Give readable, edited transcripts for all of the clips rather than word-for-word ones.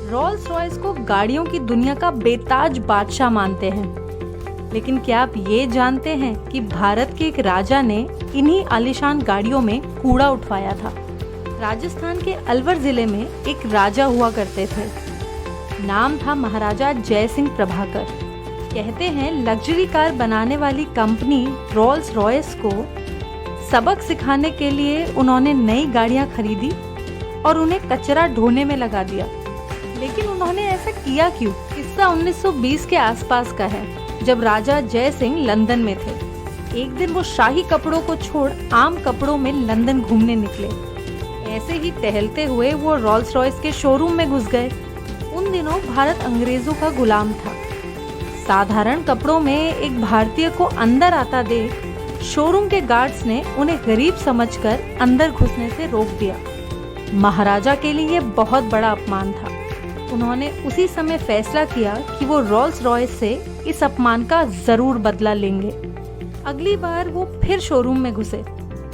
Rolls Royce को गाड़ियों की दुनिया का बेताज बादशाह मानते हैं, लेकिन क्या आप ये जानते हैं कि भारत के एक राजा ने इन्हीं आलीशान गाड़ियों में कूड़ा उठवाया था। राजस्थान के अलवर जिले में एक राजा हुआ करते थे। नाम था महाराजा जय सिंह प्रभाकर। कहते हैं लग्जरी कार बनाने वाली कंपनी रोल्स रॉयस को सबक सिखाने के लिए उन्होंने नई गाड़ियां खरीदी और उन्हें कचरा ढोने में लगा दिया। लेकिन उन्होंने ऐसा किया क्यों? किस्सा 1920 के आसपास का है, जब राजा जय सिंह लंदन में थे। एक दिन वो शाही कपड़ों को छोड़ आम कपड़ों में लंदन घूमने निकले। ऐसे ही टहलते हुए वो रोल्स रॉयस के शोरूम में घुस गए। उन दिनों भारत अंग्रेजों का गुलाम था। साधारण कपड़ों में एक भारतीय को अंदर आता देख शोरूम के गार्ड्स ने उन्हें गरीब समझकर अंदर घुसने से रोक दिया। महाराजा के लिए यह बहुत बड़ा अपमान था। उन्होंने उसी समय फैसला किया कि वो रोल्स रॉयस से इस अपमान का जरूर बदला लेंगे। अगली बार वो फिर शोरूम में घुसे।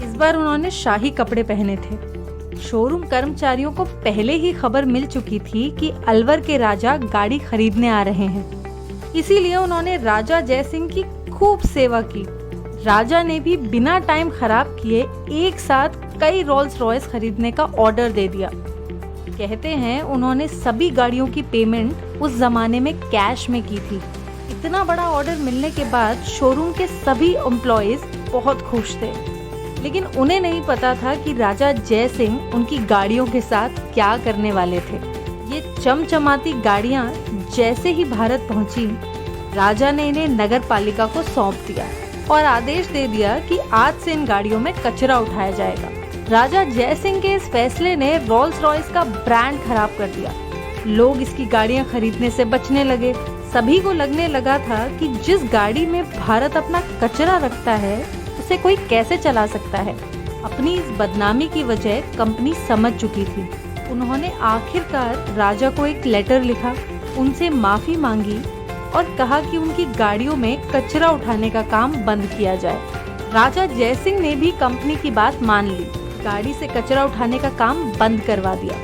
इस बार उन्होंने शाही कपड़े पहने थे। शोरूम कर्मचारियों को पहले ही खबर मिल चुकी थी कि अलवर के राजा गाड़ी खरीदने आ रहे हैं। इसीलिए उन्होंने राजा जय सिंह की खूब सेवा की। राजा ने भी बिना टाइम खराब किए एक साथ कई रोल्स रॉयस खरीदने का ऑर्डर दे दिया। कहते हैं उन्होंने सभी गाड़ियों की पेमेंट उस जमाने में कैश में की थी। इतना बड़ा ऑर्डर मिलने के बाद शोरूम के सभी एम्प्लॉइज बहुत खुश थे, लेकिन उन्हें नहीं पता था कि राजा जय सिंह उनकी गाड़ियों के साथ क्या करने वाले थे। ये चमचमाती गाड़ियां जैसे ही भारत पहुंची, राजा ने इन्हें नगर पालिका को सौंप दिया और आदेश दे दिया कि आज से इन गाड़ियों में कचरा उठाया जाएगा। राजा जय सिंह के इस फैसले ने रोल्स रॉयस का ब्रांड खराब कर दिया। लोग इसकी गाड़ियां खरीदने से बचने लगे। सभी को लगने लगा था कि जिस गाड़ी में भारत अपना कचरा रखता है उसे कोई कैसे चला सकता है। अपनी इस बदनामी की वजह कंपनी समझ चुकी थी। उन्होंने आखिरकार राजा को एक लेटर लिखा, उनसे माफी मांगी और कहा कि उनकी गाड़ियों में कचरा उठाने का काम बंद किया जाए। राजा जय सिंह ने भी कंपनी की बात मान ली। गाड़ी से कचरा उठाने का काम बंद करवा दिया।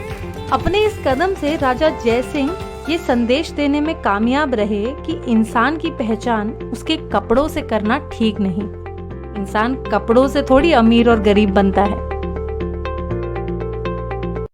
अपने इस कदम से राजा जय सिंह ये संदेश देने में कामयाब रहे कि इंसान की पहचान उसके कपड़ों से करना ठीक नहीं। इंसान कपड़ों से थोड़ी अमीर और गरीब बनता है।